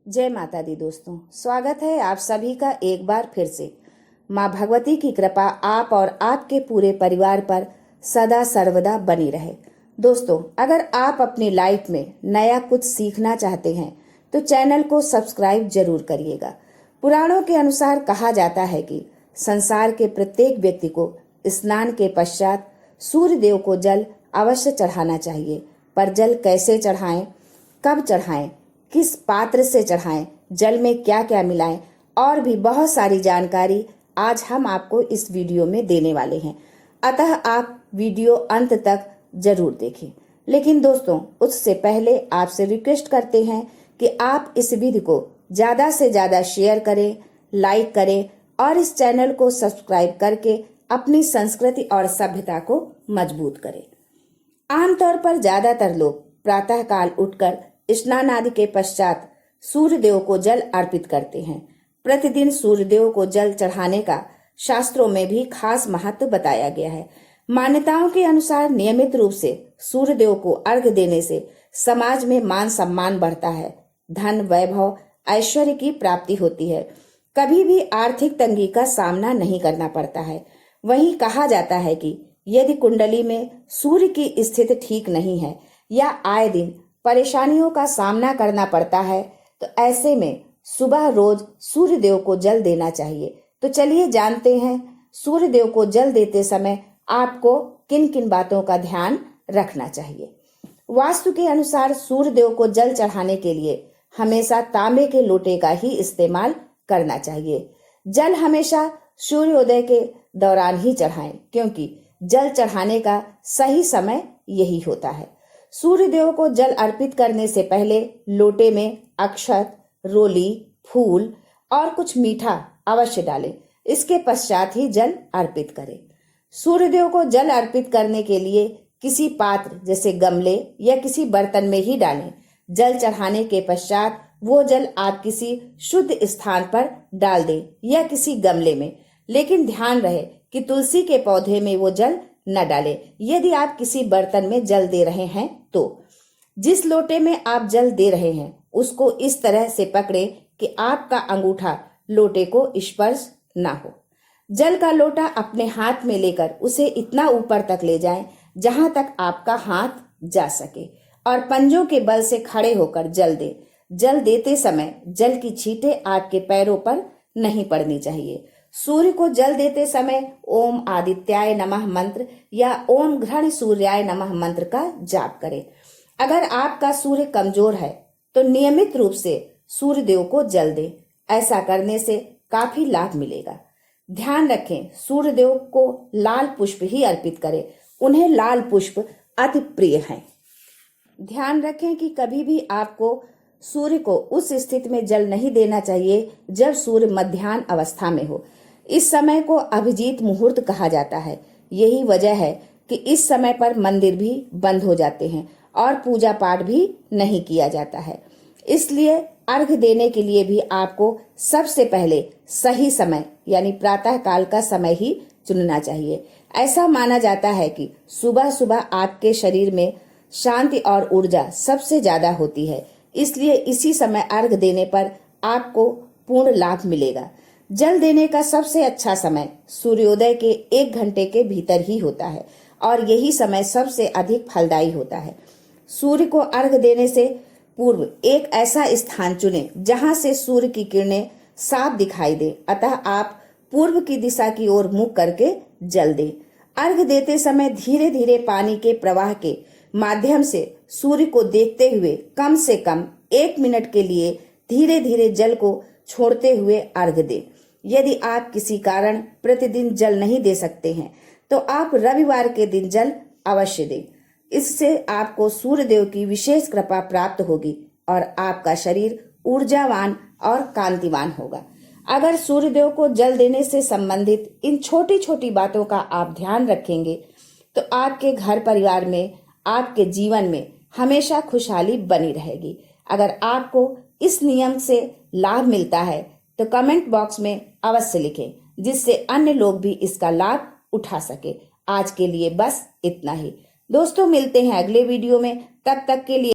जय माता दी दोस्तों, स्वागत है आप सभी का एक बार फिर से। माँ भगवती की कृपा आप और आपके पूरे परिवार पर सदा सर्वदा बनी रहे। दोस्तों, अगर आप अपनी लाइफ में नया कुछ सीखना चाहते हैं तो चैनल को सब्सक्राइब जरूर करिएगा। पुराणों के अनुसार कहा जाता है कि संसार के प्रत्येक व्यक्ति को स्नान के पश्चात सूर्य देव को जल अवश्य चढ़ाना चाहिए। पर जल कैसे चढ़ाएं, कब चढ़ाएं, किस पात्र से चढ़ाएं, जल में क्या क्या मिलाएं और भी बहुत सारी जानकारी आज हम आपको इस वीडियो में देने वाले हैं। अतः आप वीडियो अंत तक जरूर देखें। लेकिन दोस्तों, उससे पहले आपसे रिक्वेस्ट करते हैं कि आप इस वीडियो को ज्यादा से ज्यादा शेयर करें, लाइक करें और इस चैनल को सब्सक्राइब करके अपनी संस्कृति और सभ्यता को मजबूत करें। आमतौर पर ज्यादातर लोग प्रातः काल उठकर स्नान आदि के पश्चात सूर्य देव को जल अर्पित करते हैं। प्रतिदिन सूर्य देव को जल चढ़ाने का शास्त्रों में भी खास महत्व बताया गया है। मान्यताओं के अनुसार नियमित रूप से सूर्य देव को अर्घ्य देने से समाज में मान सम्मान बढ़ता है, धन वैभव ऐश्वर्य की प्राप्ति होती है, कभी भी आर्थिक तंगी का सामना नहीं करना पड़ता है। वहीं कहा जाता है कि यदि कुंडली में सूर्य की स्थिति ठीक नहीं है या आए दिन परेशानियों का सामना करना पड़ता है तो ऐसे में सुबह रोज सूर्य देव को जल देना चाहिए। तो चलिए जानते हैं सूर्य देव को जल देते समय आपको किन किन बातों का ध्यान रखना चाहिए। वास्तु के अनुसार सूर्य देव को जल चढ़ाने के लिए हमेशा तांबे के लोटे का ही इस्तेमाल करना चाहिए। जल हमेशा सूर्योदय के दौरान ही चढ़ाएं, क्योंकि जल चढ़ाने का सही समय यही होता है। सूर्य देव को जल अर्पित करने से पहले लोटे में अक्षत, रोली, फूल और कुछ मीठा अवश्य डालें। इसके पश्चात ही जल अर्पित करें। सूर्य देव को जल अर्पित करने के लिए किसी पात्र जैसे गमले या किसी बर्तन में ही डालें। जल चढ़ाने के पश्चात वो जल आप किसी शुद्ध स्थान पर डाल दें या किसी गमले में, लेकिन ध्यान रहे कि तुलसी के पौधे में वो जल न डालें। यदि आप किसी बर्तन में जल दे रहे हैं तो जिस लोटे में आप जल दे रहे हैं उसको इस तरह से पकड़ें कि आपका अंगूठा लोटे को स्पर्श ना हो। जल का लोटा अपने हाथ में लेकर उसे इतना ऊपर तक ले जाएं जहां तक आपका हाथ जा सके और पंजों के बल से खड़े होकर जल दें। जल देते समय जल की छींटें आपके पैरों पर नहीं पड़नी चाहिए। सूर्य को जल देते समय ओम आदित्याय नमः मंत्र या ओम घृण सूर्याय नमः मंत्र का जाप करें। अगर आपका सूर्य कमजोर है तो नियमित रूप से सूर्य देव को जल दें। ऐसा करने से काफी लाभ मिलेगा। ध्यान रखें, सूर्य देव को लाल पुष्प ही अर्पित करें। उन्हें लाल पुष्प अति प्रिय हैं। ध्यान रखें कि कभी भी आपको सूर्य को उस स्थिति में जल नहीं देना चाहिए जब सूर्य मध्याह्न अवस्था में हो। इस समय को अभिजीत मुहूर्त कहा जाता है। यही वजह है कि इस समय पर मंदिर भी बंद हो जाते हैं और पूजा पाठ भी नहीं किया जाता है। इसलिए अर्घ्य देने के लिए भी आपको सबसे पहले सही समय यानी प्रातः काल का समय ही चुनना चाहिए। ऐसा माना जाता है कि सुबह सुबह आपके शरीर में शांति और ऊर्जा सबसे ज्यादा होती है, इसलिए इसी समय अर्घ्य देने पर आपको पूर्ण लाभ मिलेगा। जल देने का सबसे अच्छा समय सूर्योदय के 1 घंटे के भीतर ही होता है और यही समय सबसे अधिक फलदायी होता है। सूर्य को अर्घ्य देने से पूर्व एक ऐसा स्थान चुनें जहां से सूर्य की किरणें साफ दिखाई दे। अतः आप पूर्व की दिशा की ओर मुख करके जल दें। अर्घ्य देते समय धीरे धीरे पानी के प्रवाह के माध्यम से सूर्य को देखते हुए कम से कम 1 मिनट के लिए धीरे धीरे जल को छोड़ते हुए अर्घ्य दें। यदि आप किसी कारण प्रतिदिन जल नहीं दे सकते हैं तो आप रविवार के दिन जल अवश्य दें। इससे आपको सूर्य देव की विशेष कृपा प्राप्त होगी और आपका शरीर ऊर्जावान और कांतिवान होगा। अगर सूर्य देव को जल देने से संबंधित इन छोटी छोटी बातों का आप ध्यान रखेंगे तो आपके घर परिवार में, आपके जीवन में हमेशा खुशहाली बनी रहेगी। अगर आपको इस नियम से लाभ मिलता है तो कमेंट बॉक्स में अवश्य लिखें, जिससे अन्य लोग भी इसका लाभ उठा सके। आज के लिए बस इतना ही दोस्तों, मिलते हैं अगले वीडियो में। तब तक के लिए